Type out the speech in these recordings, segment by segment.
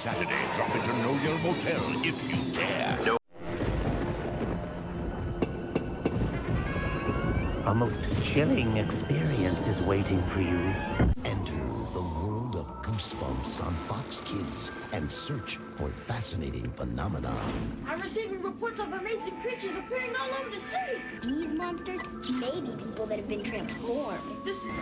Saturday, drop into No Yell Motel if you dare. No. A most chilling experience is waiting for you. Enter the world of Goosebumps on Fox Kids and search for fascinating phenomena. I'm receiving reports of amazing creatures appearing all over the city. These monsters may be people that have been transformed. This is...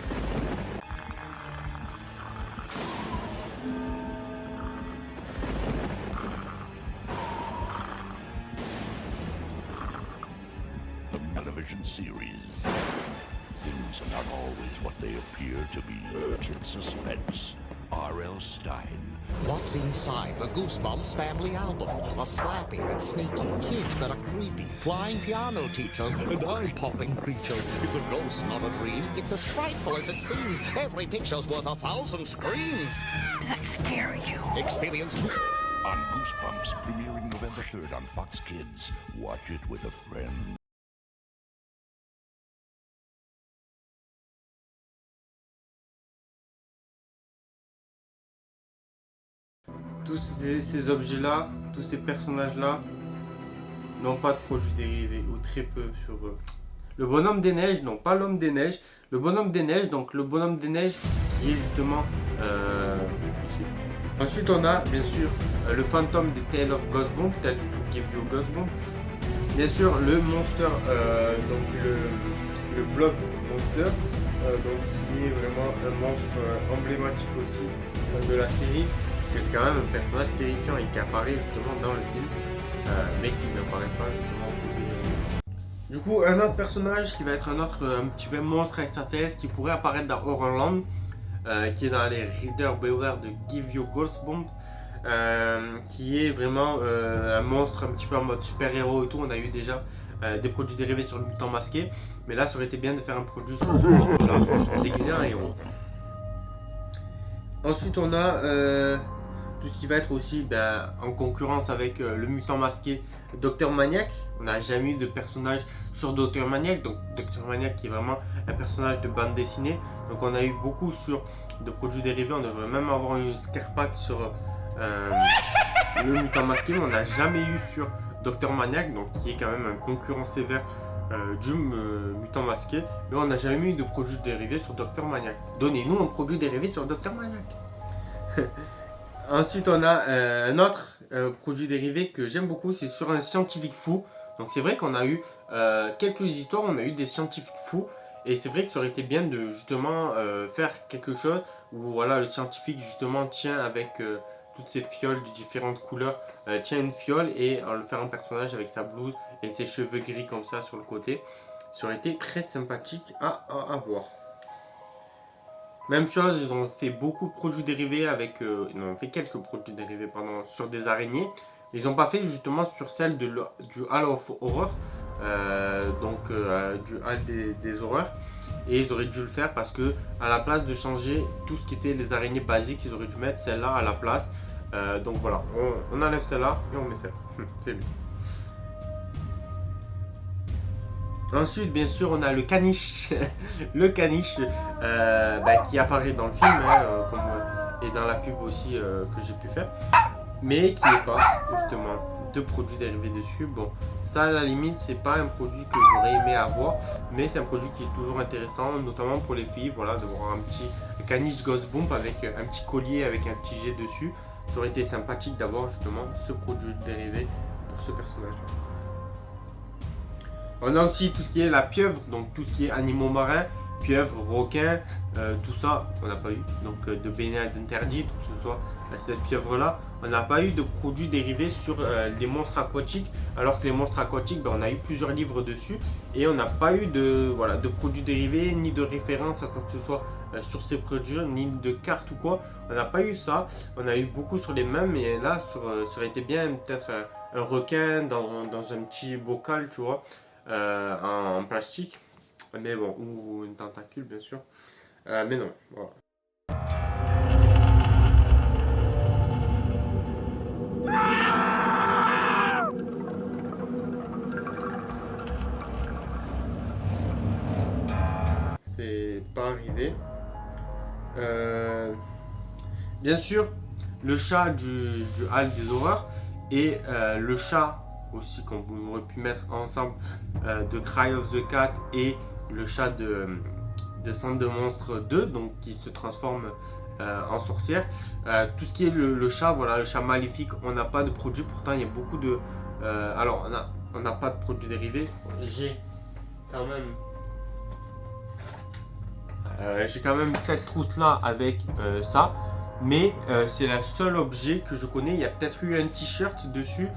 The television series. Things are not always what they appear to be. Kid Suspense. R.L. Stein. What's inside the Goosebumps family album? A slappy that's sneaky, kids that are creepy, flying piano teachers, and eye-popping creatures. It's a ghost, not a dream. It's as frightful as it seems. Every picture's worth 1,000 screams. Does that scare you? Experience On Goosebumps, premiering November 3rd on Fox Kids. Watch it with a friend. Tous ces objets-là, tous ces personnages-là n'ont pas de produits dérivés, ou très peu sur eux. Le bonhomme des neiges, non pas l'homme des neiges, le bonhomme des neiges, donc le bonhomme des neiges qui est justement ici. Ensuite on a bien sûr le fantôme des Tales of Ghostbump, tel to Give You Ghostbump. Bien sûr le monster, donc le blob monster, donc qui est vraiment un monstre emblématique aussi de la série. Parce que c'est quand même un personnage terrifiant et qui apparaît justement dans le film, mais qui n'apparaît pas justement au début. Du coup, un autre personnage qui va être un petit peu monstre extraterrestre qui pourrait apparaître dans Horrorland, qui est dans les Reader Beware de Give You Ghostbump, qui est vraiment un monstre un petit peu en mode super-héros et tout. On a eu déjà des produits dérivés sur le mutant masqué, mais là ça aurait été bien de faire un produit sur ce monstre-là, déguisé en héros. Ensuite on a tout ce qui va être aussi en concurrence avec le mutant masqué Dr Maniac. On n'a jamais eu de personnage sur Dr Maniac, donc Dr Maniac qui est vraiment un personnage de bande dessinée. Donc on a eu beaucoup sur de produits dérivés, on devrait même avoir une scare pack sur le mutant masqué, mais on n'a jamais eu sur Dr Maniac, donc qui est quand même un concurrent sévère du mutant masqué, mais on n'a jamais eu de produits dérivés sur Dr Maniac. Donnez-nous un produit dérivé sur Dr Maniac. Ensuite on a un autre produit dérivé que j'aime beaucoup, c'est sur un scientifique fou. Donc c'est vrai qu'on a eu quelques histoires, on a eu des scientifiques fous, et c'est vrai que ça aurait été bien de justement faire quelque chose où voilà, le scientifique justement tient avec toutes ces fioles de différentes couleurs, tient une fiole et en le faire un personnage avec sa blouse et ses cheveux gris comme ça sur le côté. Ça aurait été très sympathique à voir. Même chose, ils ont fait beaucoup de produits dérivés avec... ils ont fait quelques produits dérivés pardon, sur des araignées. Ils n'ont pas fait justement sur celle du Hall of Horror. Du Hall des horreurs. Et ils auraient dû le faire parce que à la place de changer tout ce qui était les araignées basiques, ils auraient dû mettre celle-là à la place. Donc voilà, on enlève celle-là et on met celle. C'est bien. Ensuite, bien sûr, on a le caniche, le caniche qui apparaît dans le film et dans la pub aussi que j'ai pu faire, mais qui n'est pas justement de produits dérivés dessus. Bon, ça à la limite, c'est pas un produit que j'aurais aimé avoir, mais c'est un produit qui est toujours intéressant, notamment pour les filles, voilà, de voir un petit caniche Ghostbump avec un petit collier avec un petit jet dessus. Ça aurait été sympathique d'avoir justement ce produit dérivé pour ce personnage-là. On a aussi tout ce qui est la pieuvre, donc tout ce qui est animaux marins, pieuvres, requins, tout ça, on n'a pas eu. Donc de baignade interdite, que ce soit cette pieuvre-là. On n'a pas eu de produits dérivés sur les monstres aquatiques, alors que les monstres aquatiques, on a eu plusieurs livres dessus. Et on n'a pas eu de produits dérivés, ni de références à quoi que ce soit sur ces produits, ni de cartes ou quoi. On n'a pas eu ça. On a eu beaucoup sur les mêmes, mais là, ça aurait été bien peut-être un requin dans un petit bocal, tu vois. En plastique, mais bon, ou une tentacule bien sûr, mais non, voilà. C'est pas arrivé. Bien sûr, le chat du Hall des horreurs et le chat aussi qu'on aurait pu mettre ensemble de Cry of the Cat et le chat de Centre de Monstres 2, donc qui se transforme en sorcière. Tout ce qui est le chat, voilà, le chat maléfique, on n'a pas de produit, pourtant il y a beaucoup de... alors on n'a pas de produits dérivés, j'ai quand même cette trousse là avec ça, mais c'est le seul objet que je connais. Il y a peut-être eu un t-shirt dessus,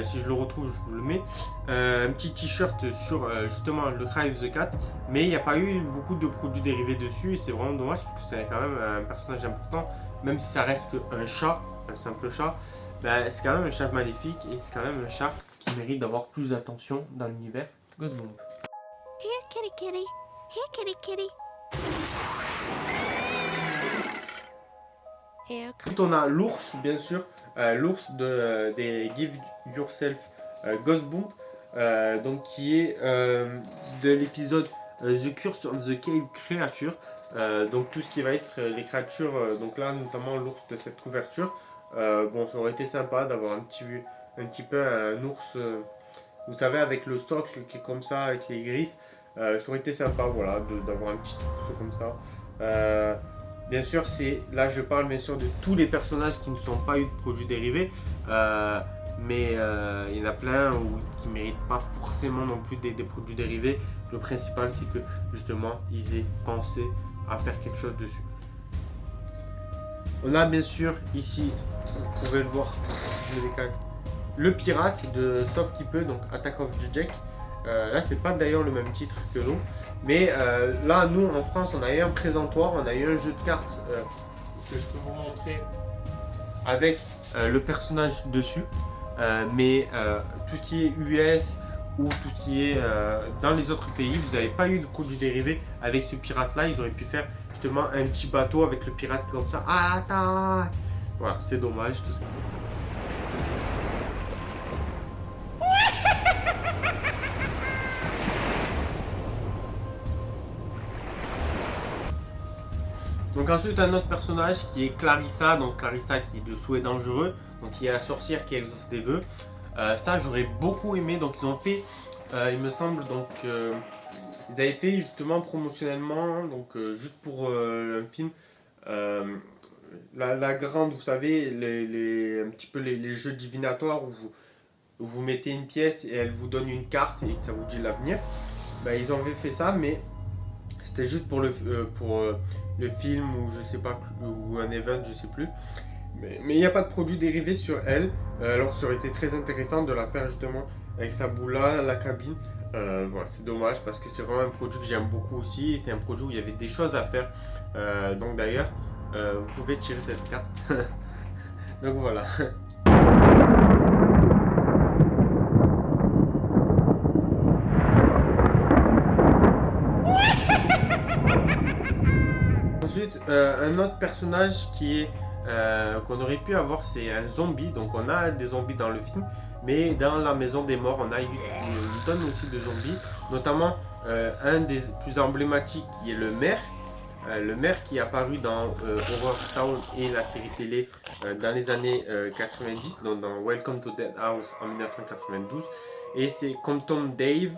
si je le retrouve je vous le mets, un petit t-shirt sur justement le Cry of the Cat, mais il n'y a pas eu beaucoup de produits dérivés dessus et c'est vraiment dommage parce que c'est quand même un personnage important, même si ça reste qu'un chat, un simple chat. Ben, c'est quand même un chat maléfique et c'est quand même un chat qui mérite d'avoir plus d'attention dans l'univers Ghostbump. Here, kitty kitty. Here, kitty kitty. Here, Ensuite, on a l'ours, bien sûr, l'ours des Give Yourself Ghostbump, donc qui est de l'épisode The Curse of the Cave Creature, donc tout ce qui va être les créatures, donc là notamment l'ours de cette couverture. Bon, ça aurait été sympa d'avoir un petit peu un ours, vous savez, avec le socle qui est comme ça, avec les griffes. Ça aurait été sympa, voilà, d'avoir un petit ours comme ça. Bien sûr, là je parle bien sûr de tous les personnages qui ne sont pas eu de produits dérivés, mais il y en a plein qui ne méritent pas forcément non plus des produits dérivés. Le principal, c'est que justement ils aient pensé à faire quelque chose dessus. On a bien sûr ici, vous pouvez le voir, je décale, le pirate de Sauf qui peut, donc Attack of the Jack. Là c'est pas d'ailleurs le même titre que nous, mais là nous en France on a eu un présentoir, on a eu un jeu de cartes que je peux vous montrer avec le personnage dessus, mais tout ce qui est US ou tout ce qui est dans les autres pays, vous n'avez pas eu de produits dérivés avec ce pirate là. Ils auraient pu faire justement un petit bateau avec le pirate comme ça à l'attaque. Voilà, c'est dommage tout ça. Donc ensuite un autre personnage qui est Clarissa, donc Clarissa qui est de Souhait Dangereux, donc qui est la sorcière qui exauce des vœux. Ça j'aurais beaucoup aimé, donc ils ont fait, il me semble, donc ils avaient fait justement promotionnellement, donc juste pour un film, la grande, vous savez, un petit peu les jeux divinatoires où vous mettez une pièce et elle vous donne une carte et ça vous dit l'avenir. Ben, ils ont fait ça, mais c'était juste pour le film ou je sais pas, ou un event, je sais plus. Mais il n'y a pas de produit dérivé sur elle, alors que ça aurait été très intéressant de la faire justement avec sa boule là, la cabine. Voilà, c'est dommage parce que c'est vraiment un produit que j'aime beaucoup aussi et c'est un produit où il y avait des choses à faire. Donc d'ailleurs, vous pouvez tirer cette carte. Donc voilà. Ensuite, un autre personnage qui est qu'on aurait pu avoir, c'est un zombie. Donc on a des zombies dans le film, mais dans la maison des morts on a eu une tonne aussi de zombies, notamment un des plus emblématiques qui est le maire qui est apparu dans Horror Town et la série télé dans les années 90, donc dans Welcome to Dead House en 1992, et c'est Compton Dave,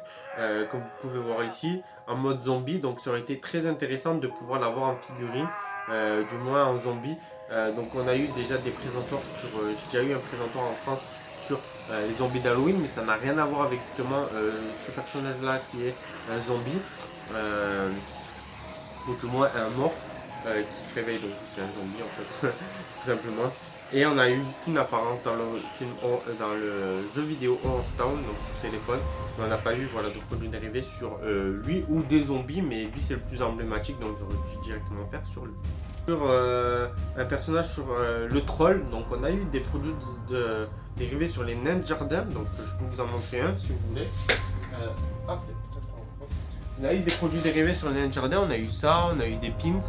comme vous pouvez voir ici, en mode zombie. Donc ça aurait été très intéressant de pouvoir l'avoir en figurine, du moins en zombie. Donc on a eu déjà des présentoirs sur, j'ai déjà eu un présentoir en France sur les zombies d'Halloween, mais ça n'a rien à voir avec justement ce personnage là qui est un zombie, ou du moins un mort qui se réveille, donc c'est un zombie en fait, tout simplement. Et on a eu juste une apparence dans le film, dans le jeu vidéo Horror Town, donc sur téléphone. Mais on n'a pas eu, voilà, de produits dérivés sur lui ou des zombies, mais lui c'est le plus emblématique, donc j'aurais pu directement faire sur lui. Sur un personnage sur le troll, donc on a eu des produits dérivés sur les nains de jardin, donc je peux vous en montrer un si vous voulez. Hop, on a eu des produits dérivés sur les nains de jardin, on a eu ça, on a eu des pins,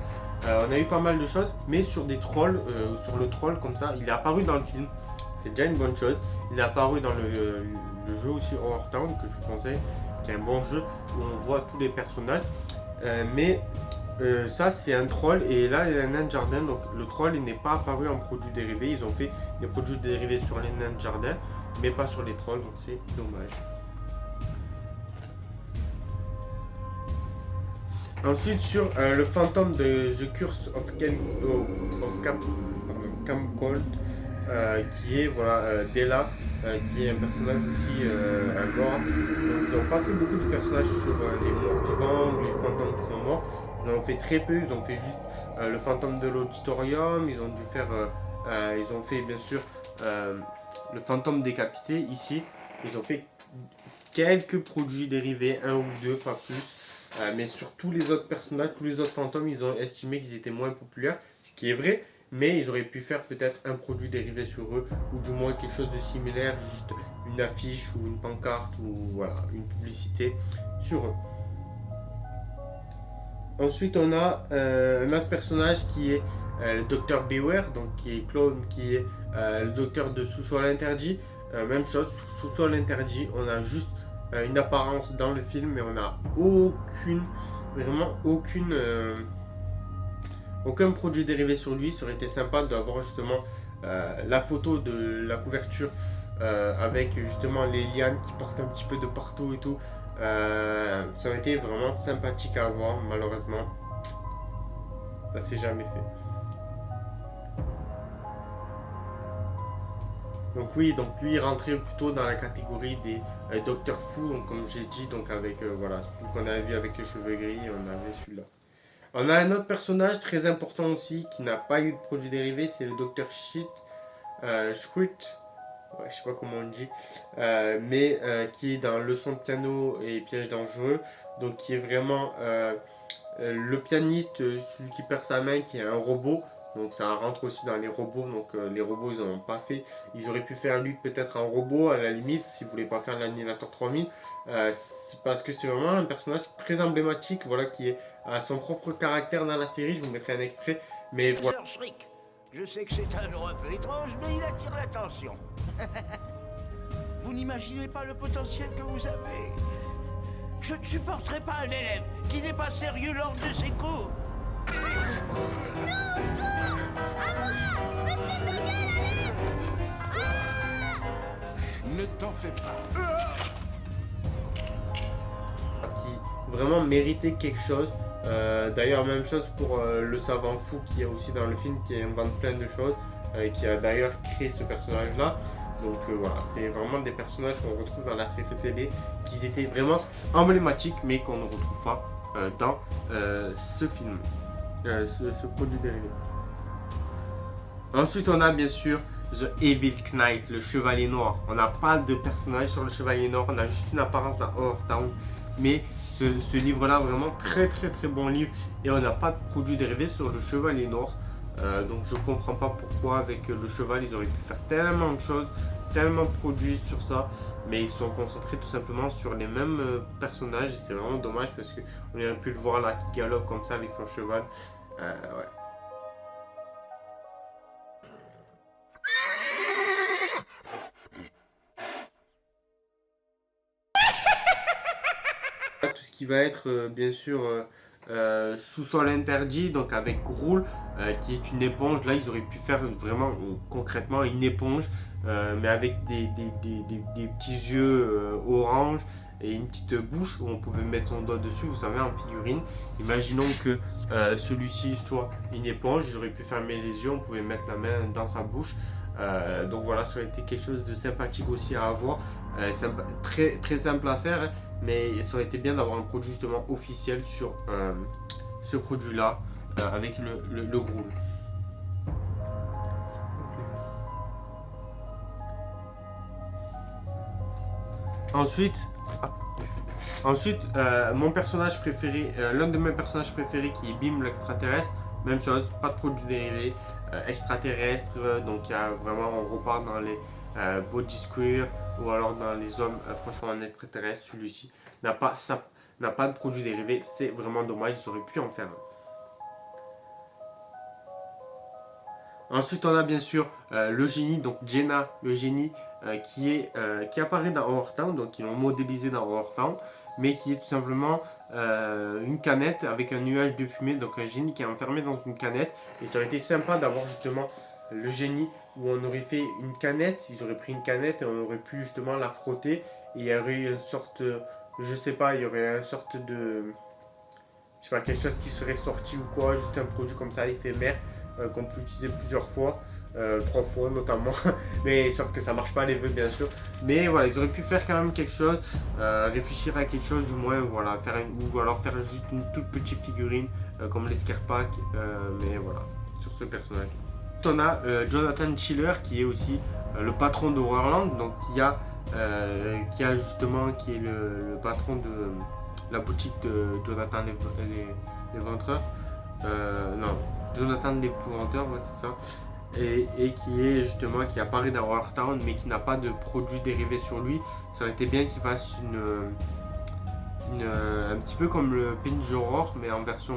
on a eu pas mal de choses, mais sur des trolls, sur le troll comme ça, il est apparu dans le film, c'est déjà une bonne chose. Il est apparu dans le jeu aussi Horror Town, que je vous conseille, qui est un bon jeu où on voit tous les personnages, mais Ça c'est un troll et là il y a un nain de jardin, donc le troll il n'est pas apparu en produit dérivé, ils ont fait des produits dérivés sur les nains de jardin mais pas sur les trolls, donc c'est dommage. Ensuite sur le fantôme de The Curse of Camcold, qui est voilà, Della, qui est un personnage aussi un gore. Donc ils n'ont pas fait beaucoup de personnages sur les morts vivants ou les fantômes qui sont morts. Ils en ont fait très peu, ils ont fait juste le fantôme de l'auditorium, ils ont dû faire, ils ont fait bien sûr le fantôme décapité ici. Ils ont fait quelques produits dérivés, un ou deux, pas plus. Mais sur tous les autres personnages, tous les autres fantômes, ils ont estimé qu'ils étaient moins populaires, ce qui est vrai, mais ils auraient pu faire peut-être un produit dérivé sur eux, ou du moins quelque chose de similaire, juste une affiche ou une pancarte, ou voilà, une publicité sur eux. Ensuite, on a un autre personnage qui est le Dr Beware, donc qui est clone, qui est le docteur de Sous-sol interdit. Même chose, Sous-sol interdit, on a juste une apparence dans le film, mais on n'a aucun produit dérivé sur lui. Ça aurait été sympa d'avoir justement la photo de la couverture avec justement les lianes qui partent un petit peu de partout et tout. Ça aurait été vraiment sympathique à voir, malheureusement ça s'est jamais fait. Donc oui, donc lui il rentrait plutôt dans la catégorie des docteurs fous, donc comme j'ai dit, donc avec voilà, celui qu'on avait vu avec les cheveux gris, on avait celui-là. On a un autre personnage très important aussi qui n'a pas eu de produit dérivé, c'est le docteur Squid. Ouais, je sais pas comment on dit, mais qui est dans Leçon de piano et Piège dangereux, donc qui est vraiment le pianiste, celui qui perd sa main, qui est un robot, donc ça rentre aussi dans les robots, donc les robots ils en ont pas fait, ils auraient pu faire lui peut-être un robot à la limite, s'ils voulaient pas faire l'Annihilator 3000, parce que c'est vraiment un personnage très emblématique, voilà, qui a son propre caractère dans la série. Je vous mettrai un extrait, mais voilà. Je sais que c'est un nom un peu étrange, mais il attire l'attention. Vous n'imaginez pas le potentiel que vous avez. Je ne supporterai pas un élève qui n'est pas sérieux lors de ses cours. Non, secours! À moi! Monsieur Daniel, allez! Ne t'en fais pas. Qui vraiment méritait quelque chose. D'ailleurs, même chose pour le savant fou qui est aussi dans le film, qui invente plein de choses, qui a d'ailleurs créé ce personnage-là. Donc voilà, c'est vraiment des personnages qu'on retrouve dans la série télé, qui étaient vraiment emblématiques, mais qu'on ne retrouve pas dans ce film, ce produit dérivé. Ensuite, on a bien sûr The Evil Knight, le Chevalier Noir. On n'a pas de personnage sur le Chevalier Noir, on a juste une apparence dans Horror Town, mais ce livre-là, vraiment très bon livre, et on n'a pas de produit dérivé sur le Chevalier Noir. Donc je comprends pas pourquoi avec le cheval ils auraient pu faire tellement de choses, tellement de produits sur ça, mais ils sont concentrés tout simplement sur les mêmes personnages, et c'est vraiment dommage parce qu'on aurait pu le voir là qui galope comme ça avec son cheval. Ouais. Tout ce qui va être bien sûr Sous-sol interdit, donc avec Groul, qui est une éponge. Là ils auraient pu faire vraiment concrètement une éponge, mais avec des petits yeux orange et une petite bouche où on pouvait mettre son doigt dessus, vous savez, en figurine. Imaginons que celui-ci soit une éponge, ils auraient pu fermer les yeux, on pouvait mettre la main dans sa bouche. Donc voilà, ça aurait été quelque chose de sympathique aussi à avoir, très simple à faire, mais ça aurait été bien d'avoir un produit justement officiel sur ce produit là, avec le Groul. Ensuite, mon personnage préféré, l'un de mes personnages préférés, qui est Bim l'extraterrestre. Même chose, pas de produits dérivés, extraterrestres, donc il y a vraiment, on repart dans les body square ou alors dans les hommes transformés en extraterrestres. Celui-ci n'a pas de produits dérivés, c'est vraiment dommage, ils auraient pu en faire un. Ensuite on a bien sûr le génie, donc Jenna le génie, qui apparaît dans Horror Town, donc ils l'ont modélisé dans Horror Town. mais qui est tout simplement une canette avec un nuage de fumée, donc un génie qui est enfermé dans une canette. Et ça aurait été sympa d'avoir justement le génie où on aurait fait une canette, ils auraient pris une canette et on aurait pu justement la frotter et il y aurait une sorte, je sais pas, il y aurait une sorte de, je sais pas, quelque chose qui serait sorti ou quoi, juste un produit comme ça éphémère qu'on peut utiliser plusieurs fois. 3 fois notamment, mais sauf que ça marche pas les vœux bien sûr, mais voilà, ils auraient pu faire quand même quelque chose, réfléchir à quelque chose du moins, voilà, faire ou alors faire juste une toute petite figurine comme les Scarepack, mais voilà, sur ce personnage. On a Jonathan Chiller qui est aussi le patron de Horrorland, donc qui a justement, qui est le patron de la boutique de Jonathan l'Éventreur, non, Jonathan l'Épouvanteur, ouais c'est ça. Et qui est justement, qui apparaît dans Horror Town mais qui n'a pas de produit dérivé sur lui. Ça aurait été bien qu'il fasse un petit peu comme le Pinch Horror mais en version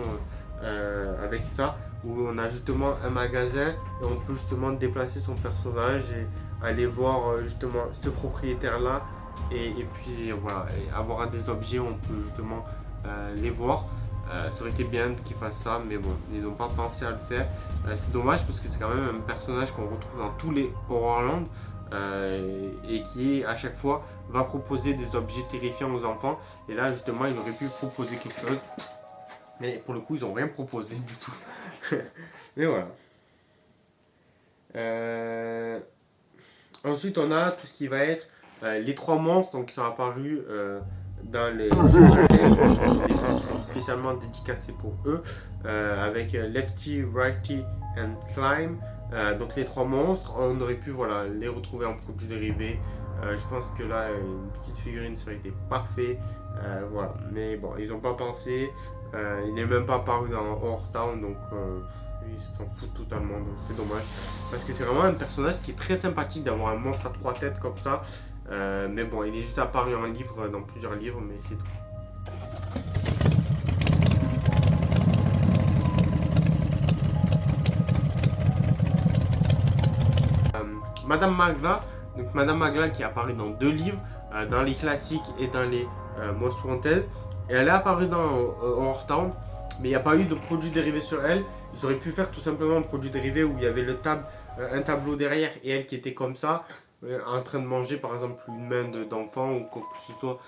avec ça, où on a justement un magasin et on peut justement déplacer son personnage et aller voir justement ce propriétaire là et puis voilà, et avoir des objets où on peut justement les voir. Ça aurait été bien qu'ils fassent ça, mais bon, ils n'ont pas pensé à le faire. C'est dommage parce que c'est quand même un personnage qu'on retrouve dans tous les Horrorland et qui à chaque fois va proposer des objets terrifiants aux enfants. Et là justement ils auraient pu proposer quelque chose, mais pour le coup ils n'ont rien proposé du tout. Mais voilà. Ensuite on a tout ce qui va être les 3 monstres donc, qui sont apparus dans les qui sont spécialement dédicacés pour eux, avec Lefty, Righty and Slime. Donc les 3 monstres, on aurait pu voilà, les retrouver en produits dérivés. Je pense que là une petite figurine ça aurait été parfait. Voilà. Mais bon, ils n'ont pas pensé. Il n'est même pas apparu dans Horror Town, donc ils s'en foutent totalement, donc c'est dommage. Parce que c'est vraiment un personnage qui est très sympathique d'avoir un monstre à 3 têtes comme ça. Mais bon, il est juste apparu en livre, dans plusieurs livres, mais c'est tout. Madame Magla, donc Madame Magla qui apparaît dans 2 livres, dans les classiques et dans les Most Wanted. Et elle est apparue dans Horror Town, mais il n'y a pas eu de produit dérivé sur elle. Ils auraient pu faire tout simplement un produit dérivé où il y avait un tableau derrière et elle qui était comme ça, en train de manger par exemple une main d'enfant ou quoi que ce soit,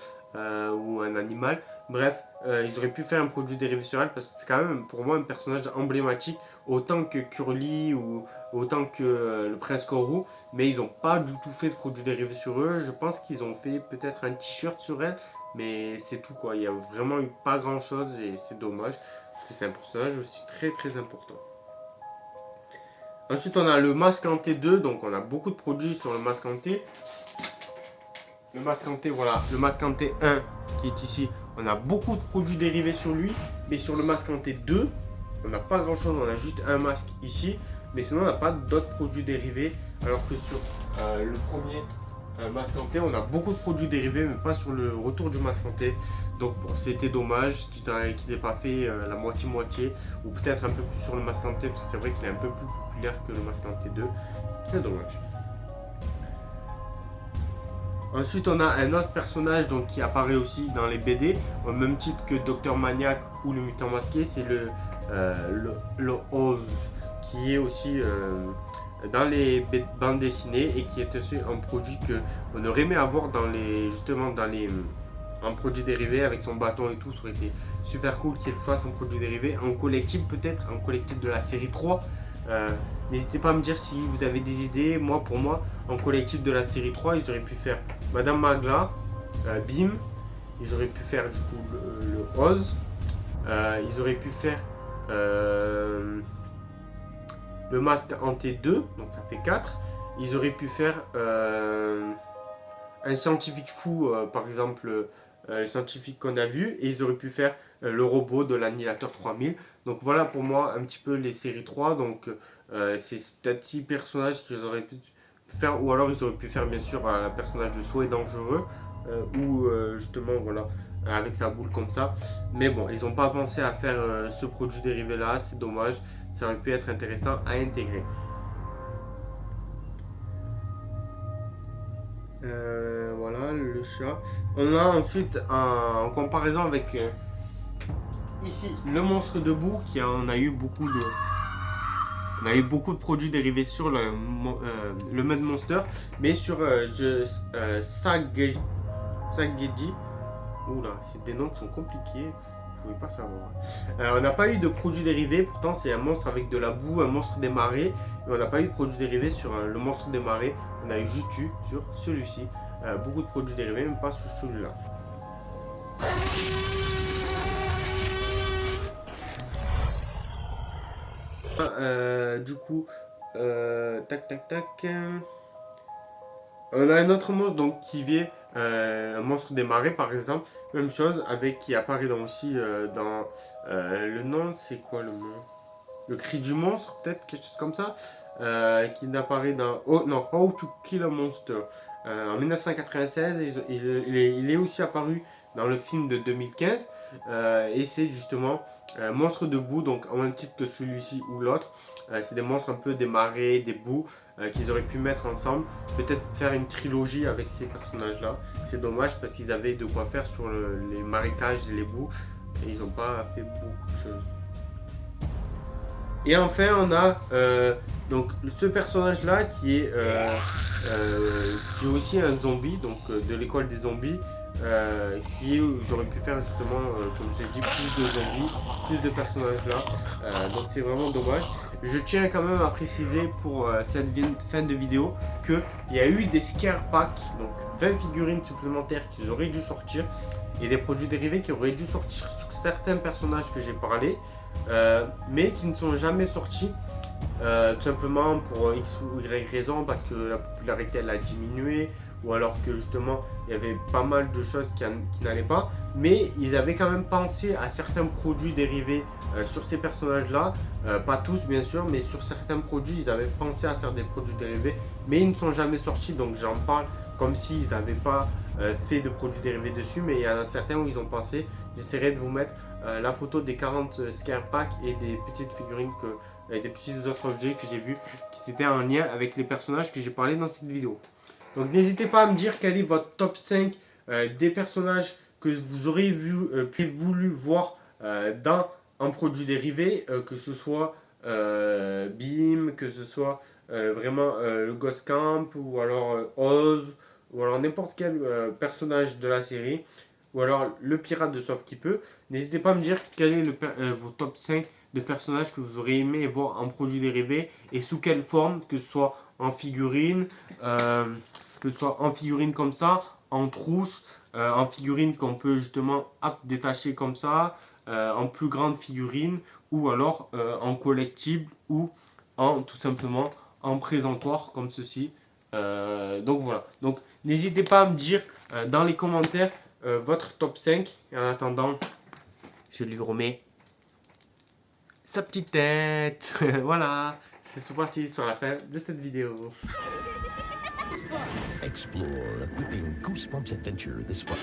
ou un animal. Bref, ils auraient pu faire un produit dérivé sur elle parce que c'est quand même pour moi un personnage emblématique, autant que Curly ou autant que le Prince Corou, mais ils n'ont pas du tout fait de produit dérivé sur eux. Je pense qu'ils ont fait peut-être un t-shirt sur elle, mais c'est tout quoi. Il n'y a vraiment eu pas grand chose et c'est dommage parce que c'est un personnage aussi très très important. Ensuite, on a le masque hanté 2, donc on a beaucoup de produits sur le masque hanté. Le masque hanté, voilà, le masque hanté 1 qui est ici, on a beaucoup de produits dérivés sur lui, mais sur le masque hanté 2, on n'a pas grand chose, on a juste un masque ici, mais sinon on n'a pas d'autres produits dérivés, alors que sur le premier masque hanté, on a beaucoup de produits dérivés, mais pas sur le retour du masque hanté. Donc bon, c'était dommage qu'ils n'aient pas fait la moitié-moitié, ou peut-être un peu plus sur le masque hanté, parce que c'est vrai qu'il est un peu plus populaire que le masque hanté 2. C'est dommage. Ensuite, on a un autre personnage donc, qui apparaît aussi dans les BD, au même titre que Dr Maniac ou le Mutant Masqué, c'est le Oz, qui est aussi dans les bandes dessinées et qui est aussi un produit que on aurait aimé avoir dans les, justement dans les en produits dérivés avec son bâton et tout. Ça aurait été super cool qu'il le fasse en produit dérivé, en collectif peut-être, en collectif de la série 3. N'hésitez pas à me dire si vous avez des idées. Moi, pour moi, en collectif de la série 3, ils auraient pu faire Madame Magla, Bim, ils auraient pu faire du coup le Oz, ils auraient pu faire le masque hanté 2, donc ça fait 4. Ils auraient pu faire un scientifique fou, par exemple, le scientifique qu'on a vu, et ils auraient pu faire le robot de l'annihilateur 3000. Donc voilà pour moi un petit peu les séries 3. Donc c'est peut-être 6 personnages qu'ils auraient pu faire, ou alors ils auraient pu faire bien sûr un personnage de Souhait Dangereux, ou justement voilà, avec sa boule comme ça. Mais bon, ils n'ont pas pensé à faire ce produit dérivé là, c'est dommage, ça aurait pu être intéressant à intégrer. Voilà, le chat. On a ensuite en comparaison avec ici le monstre debout qui on a eu beaucoup de produits dérivés sur le Mud Monster, mais sur Sageji. Oula, c'est des noms qui sont compliqués. Vous pouvez pas savoir. On n'a pas eu de produits dérivés, pourtant c'est un monstre avec de la boue, un monstre des marais. Et on n'a pas eu de produits dérivés sur le monstre des marais. On a eu juste eu sur celui-ci. Beaucoup de produits dérivés, même pas sur celui-là. Du coup, tac. On a un autre monstre donc qui vient, un monstre des marais par exemple. Même chose avec qui apparaît aussi dans le nom, c'est quoi le nom? Le cri du monstre, peut-être quelque chose comme ça, qui apparaît dans How to Kill a Monster en 1996. Il est aussi apparu dans le film de 2015 et c'est justement monstre de boue, donc au même titre que celui-ci ou l'autre. C'est des monstres un peu des marais, des boues qu'ils auraient pu mettre ensemble, peut-être faire une trilogie avec ces personnages là. C'est dommage parce qu'ils avaient de quoi faire sur les marécages et les boues et ils n'ont pas fait beaucoup de choses. Et enfin on a donc ce personnage là qui est aussi un zombie, donc de l'école des zombies, ils auraient pu faire justement, comme j'ai dit, plus de zombies, plus de personnages là, donc c'est vraiment dommage. Je tiens quand même à préciser pour cette fin de vidéo qu'il y a eu des scare packs, donc 20 figurines supplémentaires qui auraient dû sortir et des produits dérivés qui auraient dû sortir sur certains personnages que j'ai parlé, mais qui ne sont jamais sortis. Tout simplement pour X ou Y raison, parce que la popularité elle a diminué, ou alors que justement il y avait pas mal de choses qui n'allaient pas, mais ils avaient quand même pensé à certains produits dérivés sur ces personnages là, pas tous bien sûr, mais sur certains produits ils avaient pensé à faire des produits dérivés, mais ils ne sont jamais sortis, donc j'en parle comme s'ils n'avaient pas fait de produits dérivés dessus, mais il y en a certains où ils ont pensé. J'essaierai de vous mettre la photo des 40 scare packs et des petites figurines et des petits autres objets que j'ai vus qui étaient en lien avec les personnages que j'ai parlé dans cette vidéo. Donc n'hésitez pas à me dire quel est votre top 5 des personnages que vous aurez voulu voir dans un produit dérivé, que ce soit Beam, que ce soit vraiment le Ghost Camp, ou alors Oz, ou alors n'importe quel personnage de la série, ou alors le pirate de Sauve qui peut. N'hésitez pas à me dire quel est vos top 5 de personnages que vous aurez aimé voir en produit dérivé et sous quelle forme, que ce soit en figurine, comme ça, en trousse, en figurine qu'on peut justement détacher comme ça, en plus grande figurine, ou alors en collectible, ou tout simplement en présentoir comme ceci. Donc voilà, donc n'hésitez pas à me dire dans les commentaires votre top 5. Et en attendant, je lui remets sa petite tête. Voilà, c'est parti sur la fin de cette vidéo. Explore a gripping Goosebumps adventure this fall.